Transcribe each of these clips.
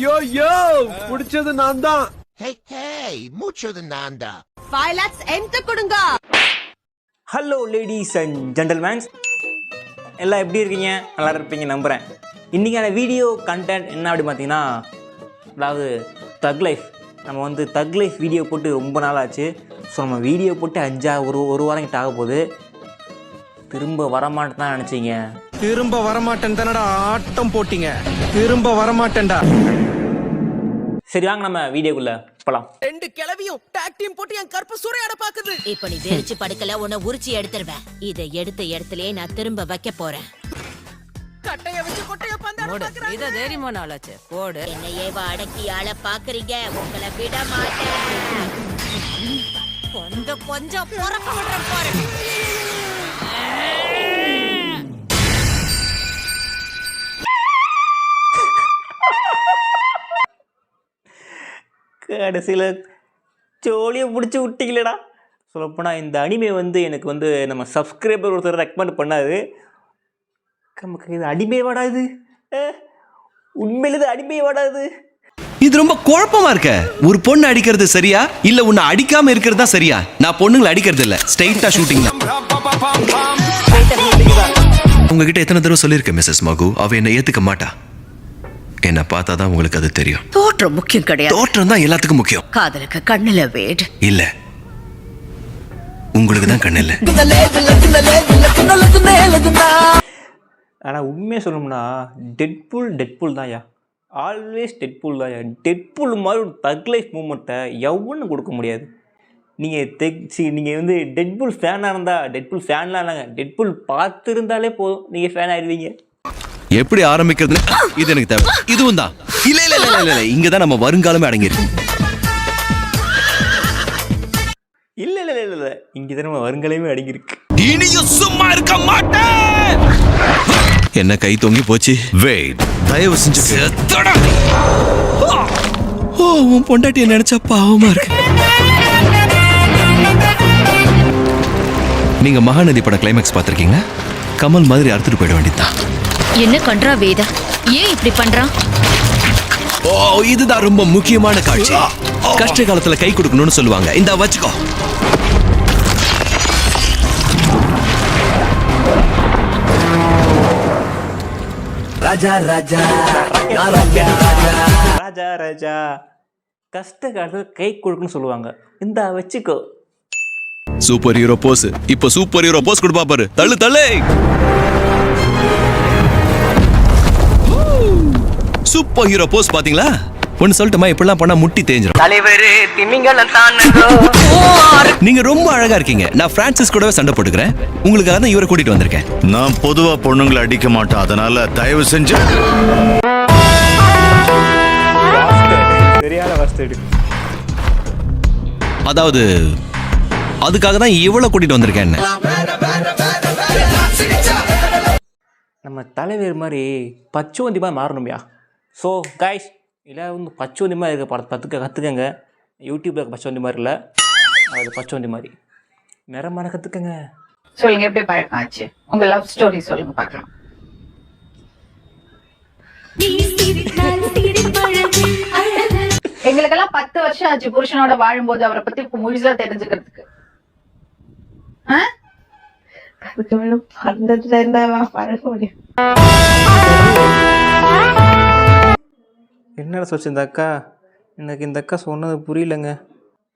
யோ யோ புடிச்சது நான் தான். மூச்சது நான் தான். 5 lakhs என்கிட்ட கொடுங்க. ஹலோ லேடிஸ் அண்ட் ஜென்டல்மேன்ஸ், எல்லாம் எப்படி இருக்கீங்க? நல்லா இருப்பீங்க நம்புகிறேன். இன்றைக்கான வீடியோ கண்டென்ட் என்ன அப்படி பார்த்தீங்கன்னா, அதாவது தக் லைஃப். நம்ம வந்து தக் லைஃப் வீடியோ போட்டு ரொம்ப நாள் ஆச்சு. ஸோ நம்ம வீடியோ போட்டு ஒரு வாரம் கிட்ட ஆக போகுது. திரும்ப வரமாட்டேன்னு தான் நினச்சிங்க. திரும்ப வரமாட்டேன் தானடா ஆட்டம் போட்டீங்க. திரும்ப வரமாட்டேன்டா. சரி வாங்க நம்ம வீடியோக்குள்ள போலாம். ரெண்டு கிளவியும் டாக் டீம் போட்டு என் கற்ப சூறையாட பாக்குது. இப்ப நீ வெறிச்சு படுக்கல, உன்னை உரிச்சி எடுத்துருவேன். இதை எடுத்த இடத்துலயே நான் திரும்ப வைக்க போறேன். கட்டைய வச்சு கொட்டைய பந்தாட பாக்குறாங்க. இத தைரியமா நாளாச்சு போடு. என்னையே அடக்கி ஆள பாக்குறீங்க, உங்களை விட மாட்டேன். கொஞ்சம் பொறக்க விடுற பாரு. கடைசியில் ஜோலியை பிடிச்சி விட்டீங்களேடா. சொல்லப்போனால் இந்த அனிமே வந்து எனக்கு வந்து நம்ம சப்ஸ்கிரைபர் ஒருத்தர் ரெக்கமெண்ட் பண்ணாது. நமக்கு இது அடிமை வாடாது, உண்மையில இது அடிமை வாடாது. இது ரொம்ப குழப்பமா இருக்க. ஒரு பொண்ணு அடிக்கிறது சரியா இல்ல உன்னை அடிக்காம இருக்கிறது தான் சரியா? நான் பொண்ணுங்களை அடிக்கிறது இல்ல, ஸ்ட்ரைட்டா ஷூட்டிங் தான். உங்ககிட்ட எத்தனை தடவை சொல்லியிருக்கேன் மிஸ்ஸஸ் மகு, அவ என்ன ஏத்துக்க மாட்டா. என்ன பார்த்தாதான் உங்களுக்கு அது தெரியும். தோற்றம் முக்கியம் கிடையாது, தோற்றம் தான் எல்லாத்துக்கும் முக்கியம். காதலுக்கு கண்ணுல வேட் இல்ல, உங்களுக்கு தான் கண்ணு இல்ல. ஆனால் உண்மையாக சொல்லணும்னா டெட்பூல் தான்யா, ஆல்வேஸ் டெட்பூல் தான்யா. டெட்பூல் மாதிரி ஒரு தக் லைஃப் மூமெண்ட்டை எவ்வளோ கொடுக்க முடியாது. நீங்கள் வந்து டெட்பூல் ஃபேனாக இருந்தால், டெட்பூல் ஃபேன்லாம் இல்லைங்க, டெட்பூல் பார்த்துருந்தாலே போதும் நீங்கள் ஃபேன் ஆயிடுவீங்க. எப்படி ஆரம்பிக்கிறது இது எனக்கு தேவை. இதுவும் தான். இல்ல இல்ல இல்ல இல்ல, இங்க தான் நம்ம வருங்காலமே அடங்கிருக்கு. இல்லை இல்லை இல்லை இல்லை, இங்கே தான் நம்ம வருங்காலமே அடங்கியிருக்கு. இனியும் சும்மா இருக்க மாட்டேன். என்ன கை தொங்கி போச்சு. வெயிட், தயவு செஞ்சு செத்தடா. ஓ, உன் பொண்டாட்டியை நினைச்சா பாவமா இருக்கு. நீங்க மகாநதி பட கிளைமேக்ஸ் பார்த்திருக்கீங்க? கமல் மாதிரி அறுத்துட்டு போயிட வேண்டியதுதான். என்ன பண்றா வேதா? ஏன் இப்படி பண்றான்? ஓ, இதுதான் ரொம்ப முக்கியமான காட்சி. கஷ்ட காலத்துல கை கொடுக்கணும்னு சொல்லுவாங்க. இந்த வச்சுக்கோ. ராஜா ராஜா ராஜா ராஜா கஷ்ட காலத்தில் கை கொடுக்குன்னு சொல்லுவாங்க. இந்த வச்சுக்கோ. Super hero pose. இப்போ சூப்பர் ஹீரோ போஸ் கொடுப்பா பாரு. தள்ளு தள்ளு. சூப்பர் ஹீரோ போஸ் பாத்தீங்களா? ஒன்னு சொல்லட்டுமா, இப்படிலாம் பண்ணா முட்டி தேஞ்சிரும். தலைவரே திமிங்கலம் தான். நீங்க ரொம்ப அழகா இருக்கீங்க. நான் பிரான்சிஸ் கூடவே சண்டை போட்டுக்கிறேன். உங்களுக்காக தான் இவரை கூட்டிட்டு வந்திருக்கேன். நான் பொதுவா பொண்ணுங்களை அடிக்க மாட்டேன், அதனால தயவு செஞ்சு. அதாவது அதுக்காக தான் இவ்வளவு கூட்டிட்டு வந்திருக்கேன். நம்ம தலைவர் மாதிரி பச்சோந்தி மாதிரி மாறணும்யா. ஸோ கைஸ், இல்லை வந்து பச்சோந்தி மாதிரி இருக்க படத்தை கற்றுக்கங்க. யூடியூப்பில் பச்சோந்தி மாதிரி இல்லை, அது பச்சோந்தி மாதிரி நிறமான கற்றுக்கங்க. சொல்லுங்க, எப்படி பழக்கம் ஆச்சு? உங்க லவ் ஸ்டோரி சொல்லுங்க பார்க்கலாம். எங்களுக்கெல்லாம் 10 வருஷம் ஆச்சு புருஷனோட வாழும்போது அவரை பத்தி முழுசா தெரிஞ்சுக்கிறதுக்கு. அதுக்கு மேலும் பறந்துட்டு இருந்தா பழக முடியும். என்னடா சொல்லிச்சு இந்த அக்கா? எனக்கு இந்த அக்கா சொன்னது புரியலைங்க.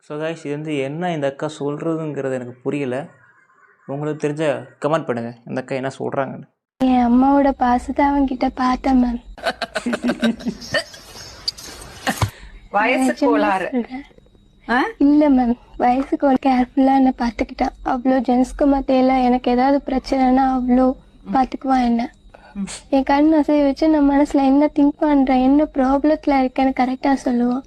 ஸோ கைஸ், இது வந்து என்ன இந்த அக்கா சொல்கிறதுங்கிறது எனக்கு புரியலை. உங்களுக்கு தெரிஞ்ச கமெண்ட் பண்ணுங்கள், இந்த அக்கா என்ன சொல்கிறாங்கன்னு. என் அம்மாவோட பாசத்தை அவன்கிட்ட பார்த்தேன் மேம். வயசு கோளாறு இல்ல மேம், வயசுக்கு ஒரு கேர்ஃபுல்லா என்ன பாத்துக்கிட்டான். அவ்வளோ ஜென்ஸ்க்கு மத்தியில எனக்கு ஏதாவது பிரச்சனைனா அவ்வளோ பாத்துக்குவான் என்ன. என் கண் அசைய வச்சு நான் மனசுல என்ன திங்க் பண்றேன், என்ன ப்ராப்ளத்துல இருக்கேன்னு கரெக்டா சொல்லுவான்.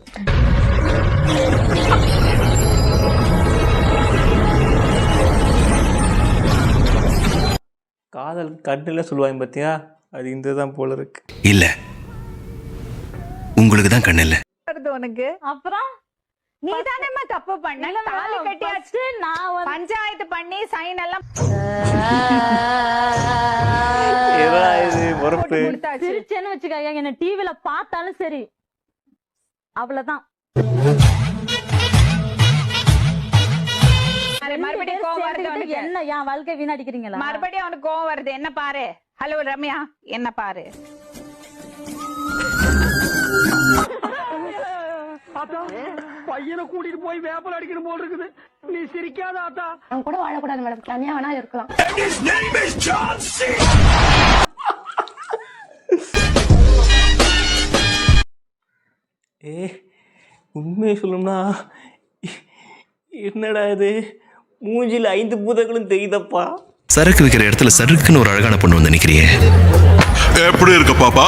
காதல் கண்ணில் சொல்லுவாங்க பார்த்தியா, அது இந்த தான் போல இருக்கு. இல்ல, உங்களுக்கு தான் கண்ணு இல்ல. உனக்கு அப்புறம் நீ தானே தப்பு பண்ண. தாலி கட்டியாச்சு, நான் பஞ்சாயத்து பண்ணி சைன் எல்லாம் இது பொறுப்பு. சிரிச்சேன்னு வச்சுக்க, என்ன டிவில பார்த்தாலும் சரி அவ்வளவுதான். மறுபடியும் கோவம் வருது உனக்கு. என்ன என் வாழ்க்கை வீணடிக்கிறீங்களா? மறுபடியும் அவனுக்கு கோவம் வருது. என்ன பாரு. ஹலோ ரம்யா, என்ன பாரு. பையனை கூட்டிட்டு போய் வேப்பல் அடிக்கணும் போல் இருக்குது. நீ சிரிக்காத ஆத்தா. அவன் கூட வாழக்கூடாது மேடம், தனியா வேணா இருக்கலாம். உண்மையை சொல்லணும்னா என்னடா இது, மூஞ்சில 5 பூதங்களும் தெரியுதப்பா. சரக்கு விற்கிற இடத்துல சருக்குன்னு ஒரு அழகான பொண்ணு வந்து நிக்கிறியே, எப்படி இருக்க பாப்பா?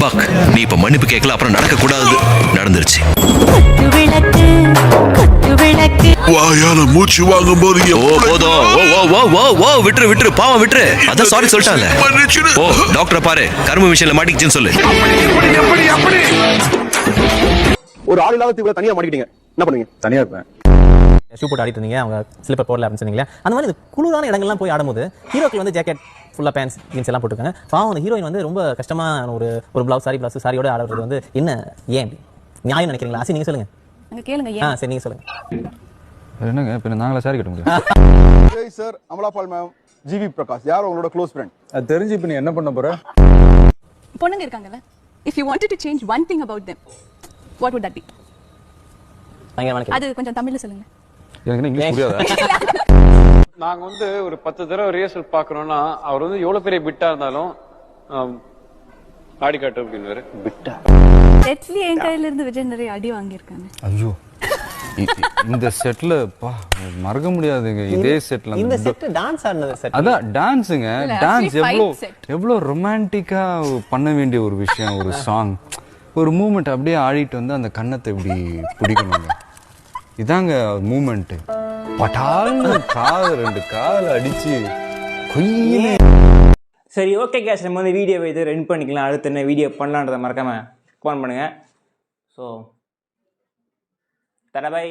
பாக், நீ இப்ப மன்னிப்பு கேட்கல, அப்புறம் நடக்க கூடாது, நடந்துருச்சு. வாயால மூச்சு வாங்கும் போது ஓ போதும், ஓ விட்டுரு விட்டுரு, பாவம் விட்டுரு. அதான் சாரி சொல்லிட்டாங்க. ஓ டாக்டரை பாரு, கரும்பு விஷயம்ல மாட்டிக்கிச்சுன்னு சொல்லு. ஒரு ஆள் இல்லாத தீவுல தனியா மாட்டிக்கிட்டீங்க, என்ன பண்ணுவீங்க? தனியா இருப்பேன். ஷூ போட்டு ஆடிட்டு இருந்தீங்க, அவங்க ஸ்லிப்பர் போடல அப்படின்னு சொன்னீங்களே, அந்த மாதிரி இந்த குளிரான இடங்கள்லாம் போய் ஆடும்போது ஹீரோக்கள் வந்து ஜாக்கெட் ஃபுல்லாக பேண்ட்ஸ் ஜீன்ஸ் எல்லாம் போட்டுருக்காங்க. பாவம் அந்த ஹீரோயின் வந்து ரொம்ப கஷ்டமான ஒரு ப்ளவுஸ் சாரியோட ஆடுறது வந்து என்ன, ஏன் நியாயம் நினைக்கிறீங்களா? ஆசி நீங்க சொல்லுங்க. கேளுங்க. சரி நீங்க சொல்லுங்க. என்னங்க இப்போ நாங்களா சாரி கட்ட முடியும்? விஜய் சார், அமலா பால் மேம், ஜிவி பிரகாஷ், யார் உங்களோட க்ளோஸ் ஃப்ரெண்ட்? அது தெரிஞ்சு இப்போ நீ என்ன பண்ண போற? பொண்ணுங்க இருக்காங்கல்ல, if you wanted to change one thing about them, what would that be? அது கொஞ்சம் தமிழ்ல சொல்லுங்க. எனக்கு இங்கிலீஷ் புரியாதா? நாங்க வந்து ஒரு 10 தடவை ரிஹர்சல் பாக்குறோம்னா அவர் வந்து எவ்வளவு பெரிய பிட்டா இருந்தாலும் ஆடி காட்டு அப்படின்னு பிட்டா. செட்லி என் கையில இருந்து விஜய் நிறைய அடி வாங்கியிருக்காங்க. ஐயோ, இந்த செட்ல மறக்க முடியாதுங்க. இதே செட்ல இந்த செட் டான்ஸ் ஆடுனது செட். அதான் டான்ஸுங்க. டான்ஸ் எவ்வளோ ரொமான்டிக்கா பண்ண வேண்டிய ஒரு விஷயம். ஒரு சாங், ஒரு மூமெண்ட் அப்படியே ஆடிட்டு வந்து அந்த கன்னத்தை இப்படி பிடிக்கணுங்க. இதாங்க மூமெண்ட். பட்டால்னு காது 2 கால் அடிச்சு கொய்யிலே. சரி ஓகே கேஷ், நம்ம வந்து வீடியோவை இது ரெண்ட் பண்ணிக்கலாம். அடுத்து என்ன வீடியோ பண்ணலான்றதை மறக்காம ஃபோன் பண்ணுங்க. ஸோ தடவை